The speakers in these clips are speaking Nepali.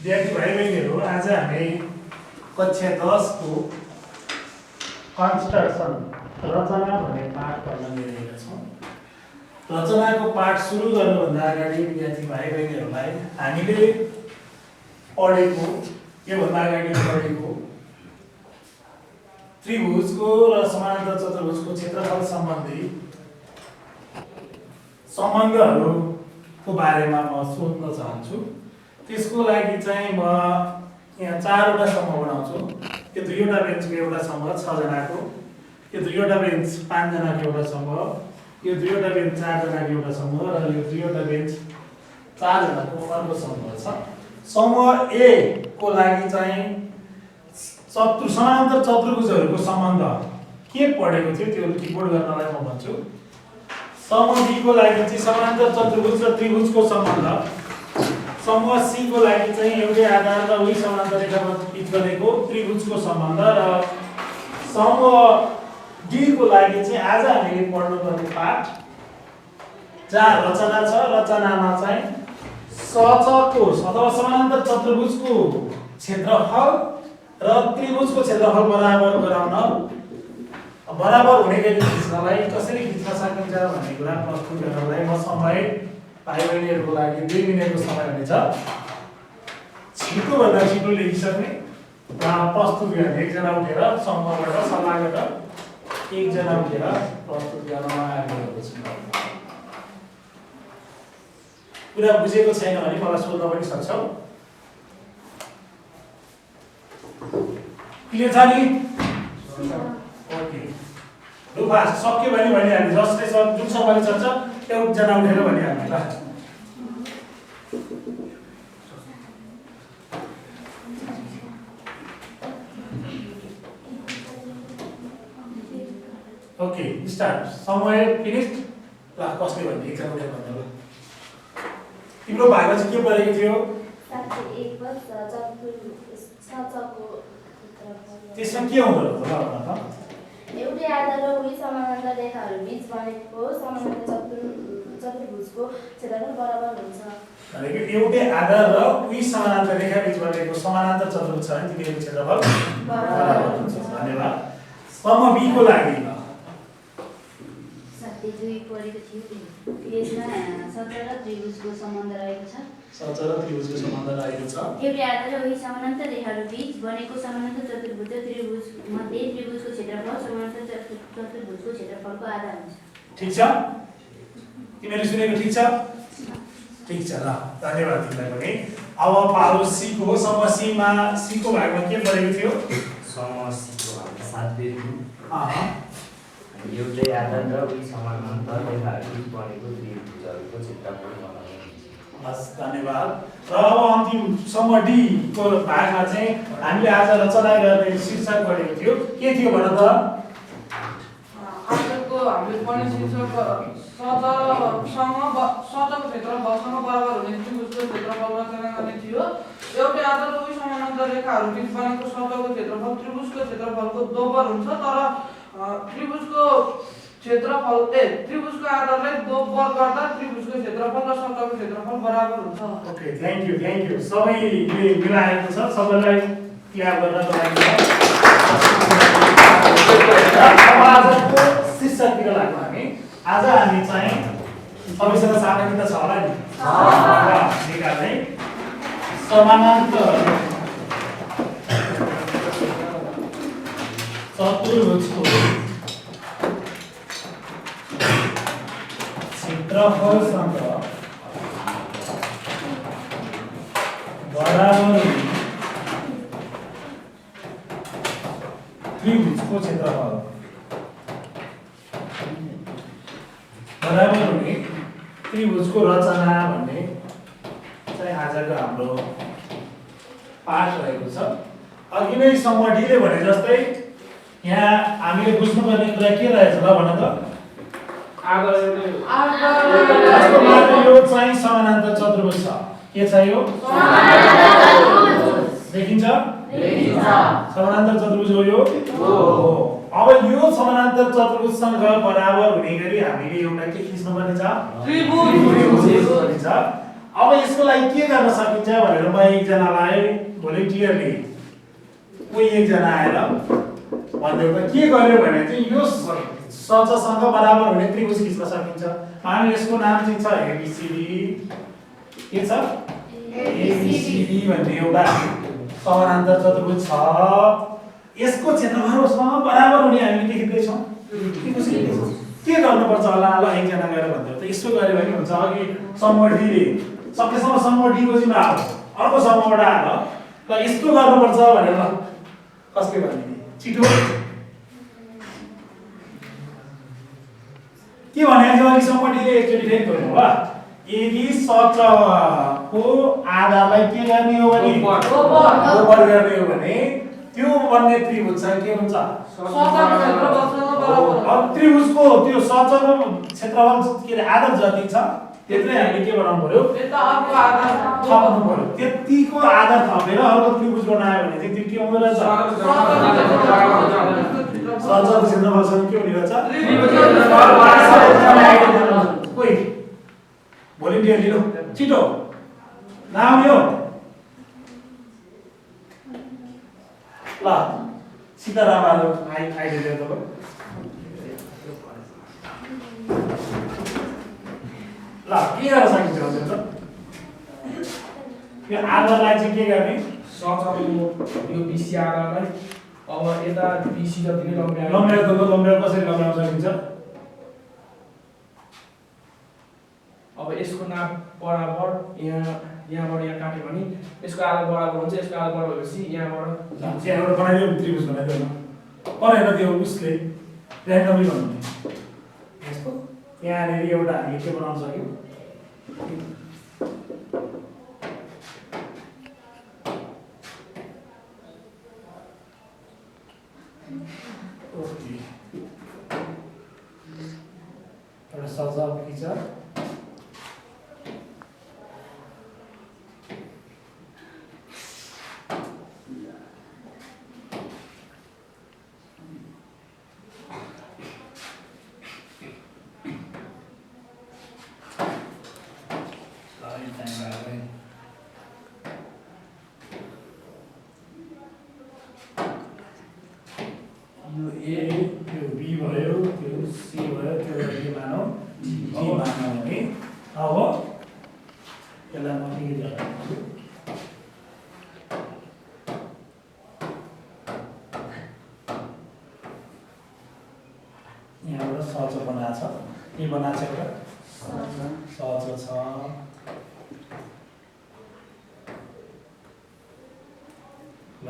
विद्यार्थी भाइ बहिनीहरू आज हामी कक्षा 10 को कन्स्ट्रक्सन रचना भन्ने पाठ पढ्न गइरहेका छौँ। रचनाको पाठ सुरु गर्नुभन्दा अगाडि विद्यार्थी भाइ बहिनीहरूलाई हामीले पढेको योभन्दा अगाडि पढेको त्रिभुजको र समानान्तर चतुर्भुजको क्षेत्रफल सम्बन्धी सम्बन्धहरूको बारेमा म सोध्न चाहन्छु। त्यसको लागि चाहिँ म यहाँ 4वटा समूह बनाउँछु। यो 2वटा बेन्चको एउटा समूह 6 जनाको, यो 2वटा बेन्च 5 जनाको एउटा समूह, यो 2वटा बेन्च 4 जनाको एउटा समूह र यो 2वटा बेन्च 4 जनाको अर्को समूह छ। समूह ए को लागि चाहिँ समानान्तर चतुर्भुजहरूको सम्बन्ध के पढेको थियो त्यो रिपोर्ट गर्नलाई म भन्छु। समूह बी को लागि चाहिँ समानान्तर चतुर्भुज र त्रिभुजको सम्बन्ध, समूह सी को लागि चाहिँ एउटै आधार र उही समानान्तर रेखा बीच बनेको त्रिभुजको सम्बन्ध र समूह डी को लागि चाहिँ आज हामीले पढ्नुपर्ने पाठ जहाँ रचना छ। रचनामा चाहिँ सचको अथवा समानान्तर चतुर्भुजको क्षेत्रफल र त्रिभुजको क्षेत्रफल बराबर गराउन, बराबर हुने गरी खिच्नलाई कसरी खिच्न सकिन्छ भन्ने कुरा प्रस्तुत गर्नलाई म समय भाइ बहिनीहरूको लागि 2 मिनेटको समय हुनेछ। छिटोभन्दा छिटो लेखिसक्ने र प्रस्तुत गर्ने एकजना उठेर समूहबाट सल्लाह गरेर एकजना उठेर प्रस्तुत गर्न आग्रह गर्दछु। कुरा बुझेको छैन भने मलाई सोध्न पनि सक्छौ। क्लियर छ नि? ओके, लुफा सक्यो भने भनिहाल्नु। जसले जुन समयले सक्छ एकजना उठेर भनिहाल्नु ल। Okay start. समय फिनिस्ड। ल कसले भन्ने एकजना उठेर भन्नु ल। तिम्रो भागमा चाहिँ के परेको थियो? त्यसमा के हुँदो रहेछ ल भन त। एउटै आधार र उही समानान्तर रेखाहरू बीच बनेको समानान्तर चतुर्भुजको क्षेत्रफल बराबर हुन्छ। भनेको एउटै आधार र उही समानान्तर रेखा बीच बनेको समानान्तर चतुर्भुज छ भने तिनीहरूको क्षेत्रफल बराबर हुन्छ। धन्यवाद। समूह बी को लागि साथै 2 पढेको थियो। यसमा सचर र त्रिभुजको सम्बन्ध रहेको छ। सचर र त्रिभुजको सम्बन्ध रहेको छ। एउटै आधार र उही समानान्तर रेखाहरू बीच बनेको समानान्तर चतुर्भुज त्रिभुज मध्ये त्रिभुजको क्षेत्रफल समानान्तर चतुर्भुजको क्षेत्रफलको आधार हुन्छ। ठीक छ? तिमीले सुनेको ठीक छ? ठीक छ ल, धन्यवाद तिमीलाई पनि। अब पालो सी को। समूह सी मा सी को भागमा के परेको थियो? समूह सी को भागमा 7 एउटै आधार र उही समानान्तर रेखाहरू बीच बनेको त्रिभुजहरूको क्षेत्रफल बनाउने। हस्, धन्यवाद। र अब अन्तिम समूह डी को भागमा चाहिँ हामीले आज रचना गर्ने शीर्षक पढेको थियो। के थियो भन त? आजको हामीले पढ्ने शीर्षक सचको क्षेत्रफलसँग बराबर हुने त्रिभुजको क्षेत्रफल रचना गर्ने थियो। एउटै आधार र उही समानान्तर रेखाहरू बीच बनेको सचको क्षेत्रफल त्रिभुजको क्षेत्रफलको दोब्बर हुन्छ। तर त्रिभुजको क्षेत्रफल त्रिभुजको आधारलाई दोब्बर गर्दा त्रिभुजको क्षेत्रफल र सचको क्षेत्रफल बराबर हुन्छ। Okay, thank you. सबैले मिलाएको छ। सबैलाई क्ल्याप गर्नको लागि आजको शीर्षकतिर लाग्यौँ हामी। आज हामी चाहिँ सबैसँग सामग्री त छ होला नि? निकाल्ने समानान्तर चतुर्भुजको क्षेत्रफलसँग बराबर त्रिभुजको क्षेत्रफल बराबर हुने त्रिभुजको रचना भन्ने चाहिँ आजको हाम्रो पाठ रहेको छ। अघि नै समूह डीले भने जस्तै यहाँ हामीले बुझ्नुपर्ने कुरा के रहेछ ल भन त? यो चाहिँ समानान्तर चतुर्भुज छ। के छ यो? देखिन्छ? समानान्तर चतुर्भुज हो यो? हो। अब यो समानान्तर चतुर्भुजसँग बराबर हुने गरी हामीले एउटा के खिच्नुपर्ने छ? त्रिभुज खिच्नुपर्ने छ। अब यसको लागि के गर्न सकिन्छ भनेर म एकजनालाई भोलिन्टियरली कोही एकजना आएर भन्दै के गर्यो भने चाहिँ यो सजसँग बराबर हुने त्रिभुज खिच्न सकिन्छ। हामी यसको नाम चाहिँ छ एबीसीडी के छ एबीसीडी भन्ने एउटा समानान्तर चतुर्भुज छ। यसको क्षेत्रफलसँग बराबर हुने हामीले के खिच्दै छौं त्रिभुज खिच्दैछौं। के गर्नुपर्छ होला ल एकजना गएर भन्दै त यसो गर्यो भने हुन्छ। अघि समूह डी ले सकेसम्म समूह डी को चाहिँ नआओ अर्को समूहबाट आएर ल यस्तो गर्नुपर्छ भनेर ल कसले भन्ने छिटो के भने अघि समूह डी ले एकचोटी फेरि गर्नु होला। यदि सचको आधारलाई के गर्ने हो भने ओभर गर्ने हो भने त्यो बन्ने त्रिभुज चाहिँ के हुन्छ त्रिभुजको त्यो सचको क्षेत्रफल के रे आधार जति छ त्यत्रै हामीले के बनाउनु पर्यो थप्नु पर्यो। त्यतिको आधार थपेर अर्को त्रिभुज बनायो भने चाहिँ त्यो के हुँदो रहेछ सचको क्षेत्रफलसँग के हुने रहेछ कोही भोलिन्टियर लिनु छिटो नाम यो ल सीताराम आइदियो तपाईँ ल के गर्न सकिन्छ भन्छ यो आधारलाई चाहिँ के गर्ने सचको यो बीसी आधारलाई अब यता बीसी जति नै लम्ब्याएको कसरी लम्ब्याउन सकिन्छ। अब यसको नाप बराबर यहाँबाट यहाँ काट्यो भने यसको आधार बराबर हुन्छ। यसको आधार बराबर भएपछि यहाँबाट एउटा बनाइदियो त्रिभुज बनाइदियो परेन त्यो उसले ऱ्यान्डमली भन्नु यस्तो यहाँनिर एउटा हामीले के बनाउन सक्यौँ एउटा सजाव खिच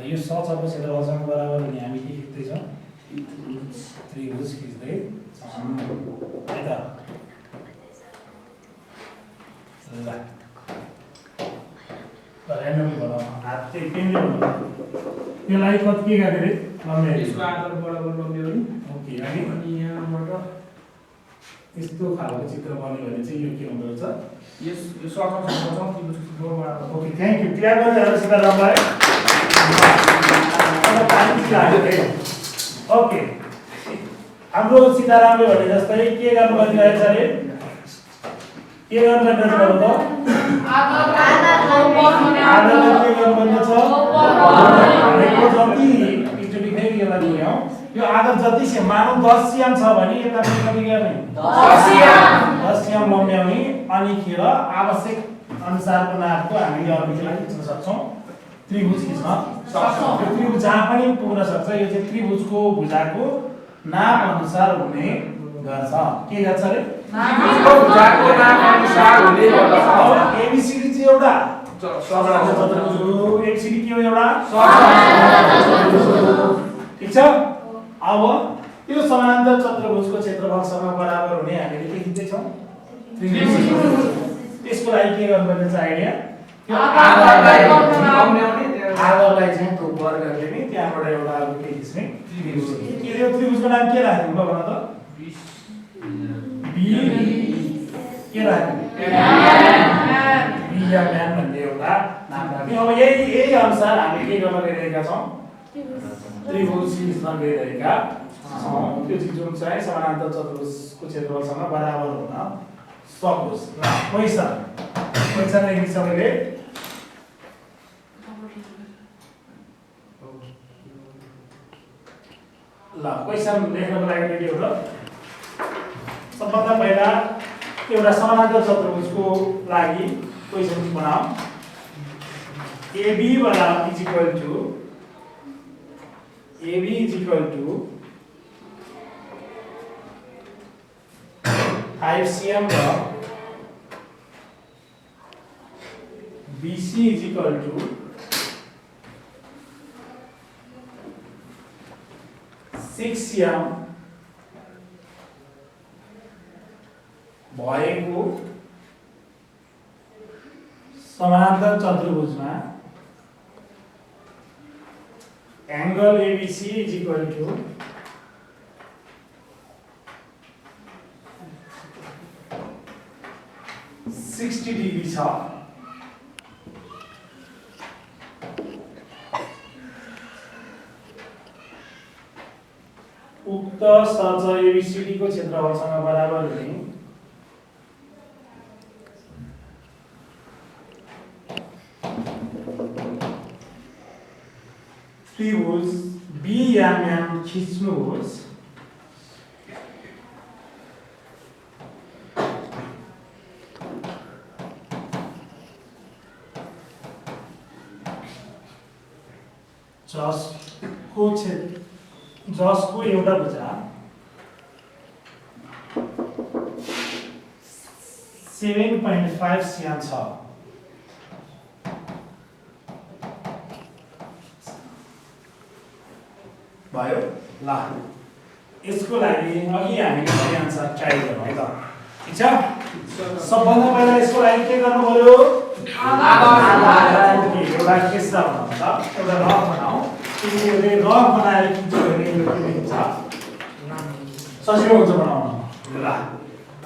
यो सचको क्षेत्रफलसँग बराबर हुने हामी के खिच्दैछौँ त्रिभुज खिच्दै है त ल ऱ्यान्डमली बनाउँ हात चाहिँ पेनले बनाउँ त्यसलाई कति के गर्ने रे लम्ब्याइ यसको आधार बराबर लम्ब्यायो नि ओके अनि यहाँबाट यस्तो खालको चित्र बन्यो भने चाहिँ यो के हुँदो रहेछ यो सचको त्रिभुजको बराबर। ओके थ्याङ्क यू क्लियर गरिदिनु सीतारामलाई ओके हाम्रो सीतारामले भने जस्तै के गर्नु परिरहेछ अरे के गर्नु परिरहेछ भन्नु त आधारले के गर्नु पर्नेछ भनेको जति एकचोटि फेरि यसलाई बुझाउँ यो आधार जति से मानौँ 10 सिएम छ भने यता पनि कति गर्ने 10 सिएम लम्ब्याउने अनि खेर आवश्यक अनुसारको नापको हामीले अरूलाई खिच्न सक्छौँ त्रिभुज खिच्न सक्छौँ। यो त्रिभुज जहाँ पनि पुग्न सक्छ। यो चाहिँ त्रिभुजको भुजाको नाप अनुसार हुने गर्छ। के गर्छ रे त्रिभुजको भुजाको नाप अनुसार हुने गर्छ। एबीसीडी चाहिँ एउटा समानान्तर चतुर्भुज हो। एबीसीडी के हो एउटा ठीक छ। अब त्यो समानान्तर चतुर्भुजको क्षेत्रफलसँग बराबर हुने हामीले के खिच्दै छौँ त्रिभुज। त्यसको लागि के गर्नुपर्ने छ आइडिया आधारलाई चाहिँ त्यो वर्गले नि त्यहाँबाट एउटा अर्को के खिच्ने त्रिभुज। यो त्रिभुजको नाम के राख्नु ल भन त बी के राख्नु बियाम्यान भन्ने एउटा नाम राख्यौँ। अब यही अनुसार हामी के गर्न गइरहेका छौँ त्रिभुज खिच्न गइरहेका छौँ। त्यो चाहिँ जुन चाहिँ समानान्तर चतुर्भुजको क्षेत्रफलसँग बराबर हुन सकोस्। ल पैसा क्वेसन लेख्नु सबैले ल क्वेसन लेख्नको लागि रेडी हो त सबभन्दा पहिला एउटा समानान्तर चतुर्भुजको लागि क्वेसन बनाऊ AB is equal to 5 cm र BC is equal to 6 cm भएको समानान्तर चतुर्भुजमा angle ABC is equal to 60 degree छ उक्त सच ABCD को क्षेत्रफलसँग बराबर हुने त्रिभुज BMM खिच्नुहोस् जसको एउटा भुजा 7.5 cm छ भयो ल यसको लागि अघि हामीले सही आन्सर ट्राई गरौँ है त ठीक छ सबभन्दा पहिला यसको लागि के गर्नु पर्यो एउटा केस्ता बनाउँ त एउटा रफ बनाऊ तिमीले रफ बनाएर किन्छौ भने यो के हुन्छ सजिलो हुन्छ बनाउन ल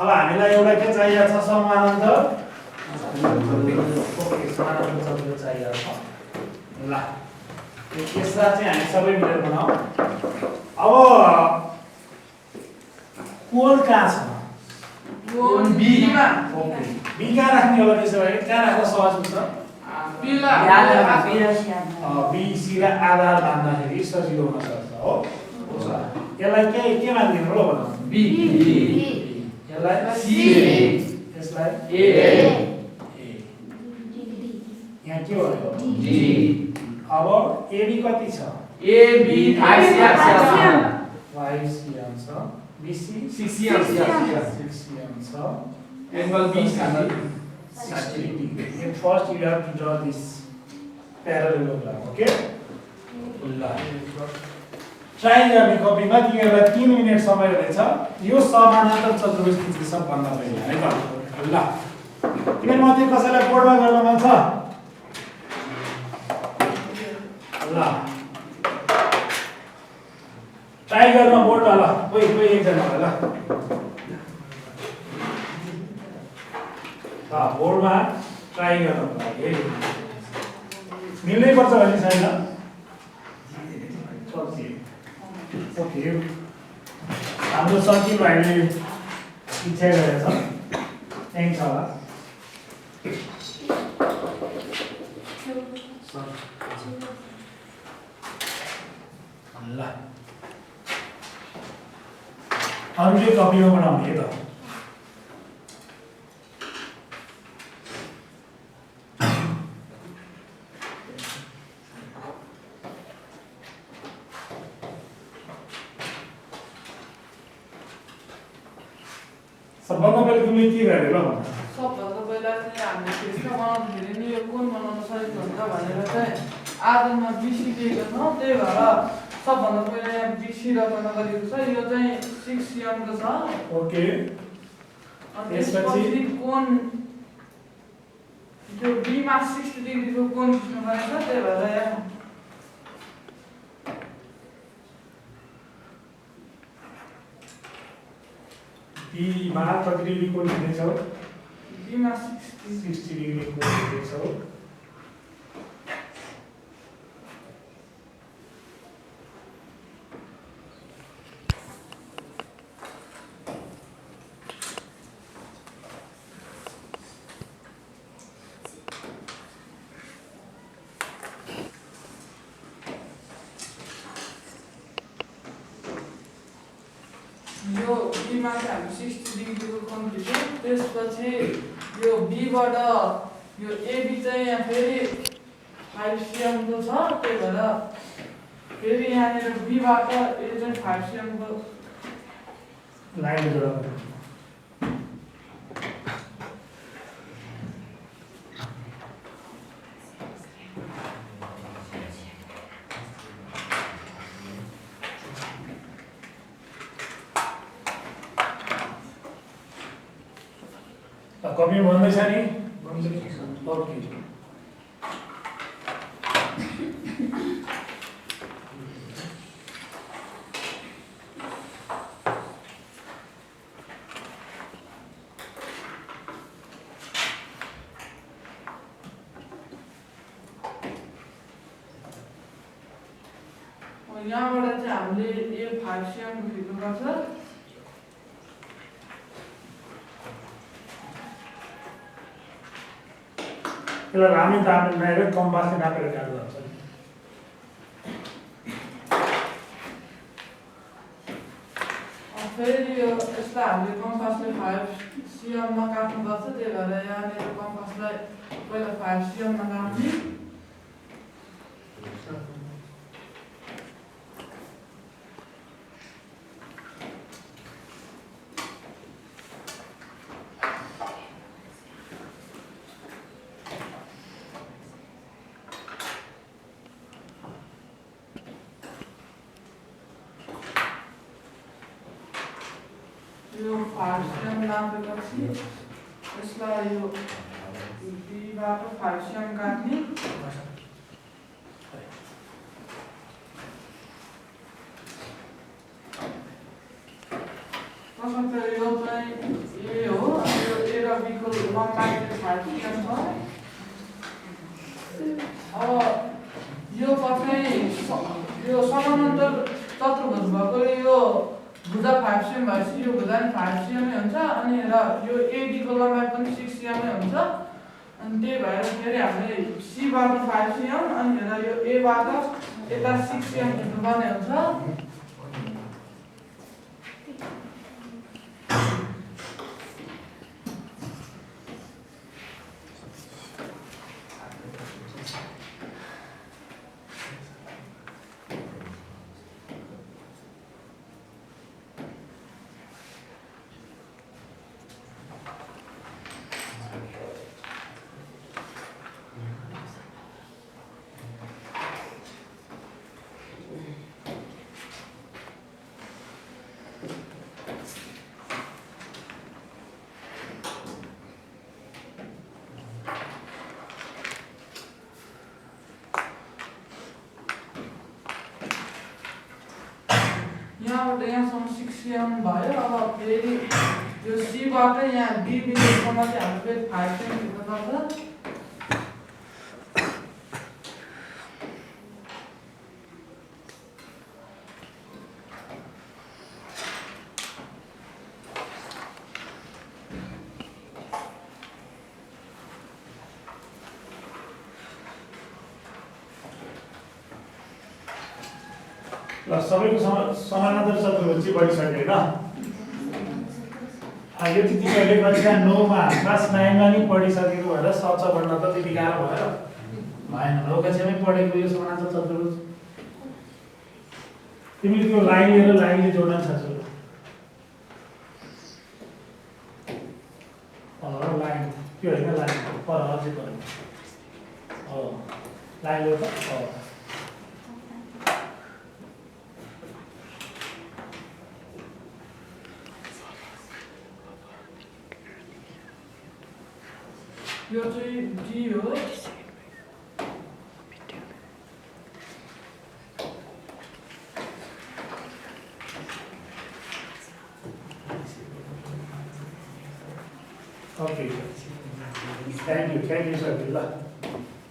अब हामीलाई एउटा के चाहिएको छ समानान्तर चतुर्भुज चाहिएको छ ल यो केस्ता चाहिँ हामी सबै मिलेर बनाऊ अब कोण कहाँ छ कोण बी मा ओके बी कहाँ राख्ने होला त्यसो भए कहाँ राख्न सहज हुन्छ बी ला बी सी लाई आधार बान्दाखेरि सजिलो हुन सक्छ हो यसलाई के मान्दिनु होला भनौँ बी यसलाई सी यसलाई ए यहाँ के भयो डी अब एबी कति छ ए बी 5 cm 5 cm छ बीसी 6 cm 6 cm छ angle be 60 degree. And first you have to draw this parallelogram, okay? Try गर्ने कपीमा तिमीहरूलाई 3 मिनेट समय रहेछ यो समानान्तर चतुर्भुज खिच्ने सबभन्दा पहिला है त ल तिमीहरू मध्ये कसैलाई बोर्डमा गर्न मन छ ल ट्राई गर्न बोर्डमा ल कोही एकजना ल बोर्डमा ट्राई गर्नको लागि मिल्नै पर्छ भन्ने छैन ओके हाम्रो सचिव भाइले इच्छा गरेछ थ्याङ्क छ होला ल अरूले कपीमा बनाउने त सबभन्दा पहिले तिमीले के गरे ल भन सबभन्दा पहिला चाहिँ हामीले त्यसमा बनाउँदाखेरि नि यो कोण बनाउन सजिलो हुन्छ भनेर चाहिँ आधारमा बीसी दिएको छ त्यही भएर सबभन्दा पहिला यहाँ बीसी रचना गरेको छ यो चाहिँ 6 cm को छ ओके अनि त्यसपछि कोण त्यो बी मा 60 डिग्री को कोण खिच्नु पर्छ त्यही भएर यहाँ बी मा कति डिग्री कोण खिच्नेछौ बी मा 60 डिग्री कोण खिच्नेछौ बीमा चाहिँ हामी 60 डिग्रीको कोण खिच्यौँ। त्यसपछि यो बीबाट यो एबी चाहिँ यहाँ फेरि 5 cm को छ, त्यही भएर फेरि यहाँनिर बीबाट ए चाहिँ 5 cm को लाइन जोडाउनु कपी भन्दैछ नि ओके यहाँबाट चाहिँ हामीले ए 5 cm खिच्नुपर्छ। त्यसलाई हामी ताप्ने डाइरेक्ट कम्पासले नापेर काट्नु पर्छ फेरि यो यसलाई हामीले कम्पासले 5 cm मा काट्नुपर्छ। त्यही भएर यहाँनिर कम्पासलाई पहिला 5 cm मा काट्ने। यो 5 cm नापेपछि यसलाई यो बीबाट 5 cm काट्ने। तसर्थ यो चाहिँ ए हो, यो ए र बी को लम्बाइ चाहिँ 5 cm छ। अब यो चाहिँ यो समानान्तर चतुर्भुज भएकोले यो भुजा 5 cm भएपछि यो भुजा पनि 5 cm नै हुन्छ अनि र यो एडी को लम्बाइ पनि 6 cm नै हुन्छ। अनि त्यही भएर फेरि हामीले सी बाट 5 cm अनि र यो ए बाट यता 6 cm खिच्नुपर्ने हुन्छ। यहाँबाट यहाँसम्म 6 cm भयो। अब फेरि यो सी बाट यहाँ बी बिन्दुसम्म चाहिँ हामीले फेरि 5 cm खिच्नुपर्छ। ल सबैको समानान्तर चतुर्भुज चाहिँ बनिसक्यो होइन। यो तिमीहरूले कक्षा 9 मा क्लास 9 मा नि पढिसकेको भएर सक्छ भन्न त त्यति गाह्रो भयो भएन। 9 कक्षामै पढेको यो समानान्तर चतुर्भुज तिमीले त्यो लाइन लिएर लाइनले जोड्न सक्छौ। लाइन त्यो होइन लाइन पर अझै पर्यो लाइन लो त यो चाहिँ डी हो। Okay thank you sir. ल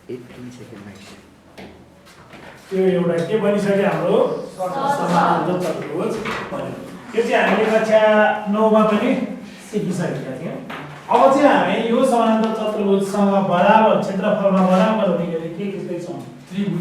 18 सेकेन्ड त्यो एउटा के बनिसक्यो हाम्रो समानान्तर चतुर्भुज बन्यो। यो चाहिँ हामीले कक्षा 9 मा पनि सिकिसकेका थियौँ। अब चाहिँ हामी यो समानान्तर चतुर्भुजसँग बराबर क्षेत्रफलमा बराबर हुने गरी के खिच्दैछौँ? त्रिभुज।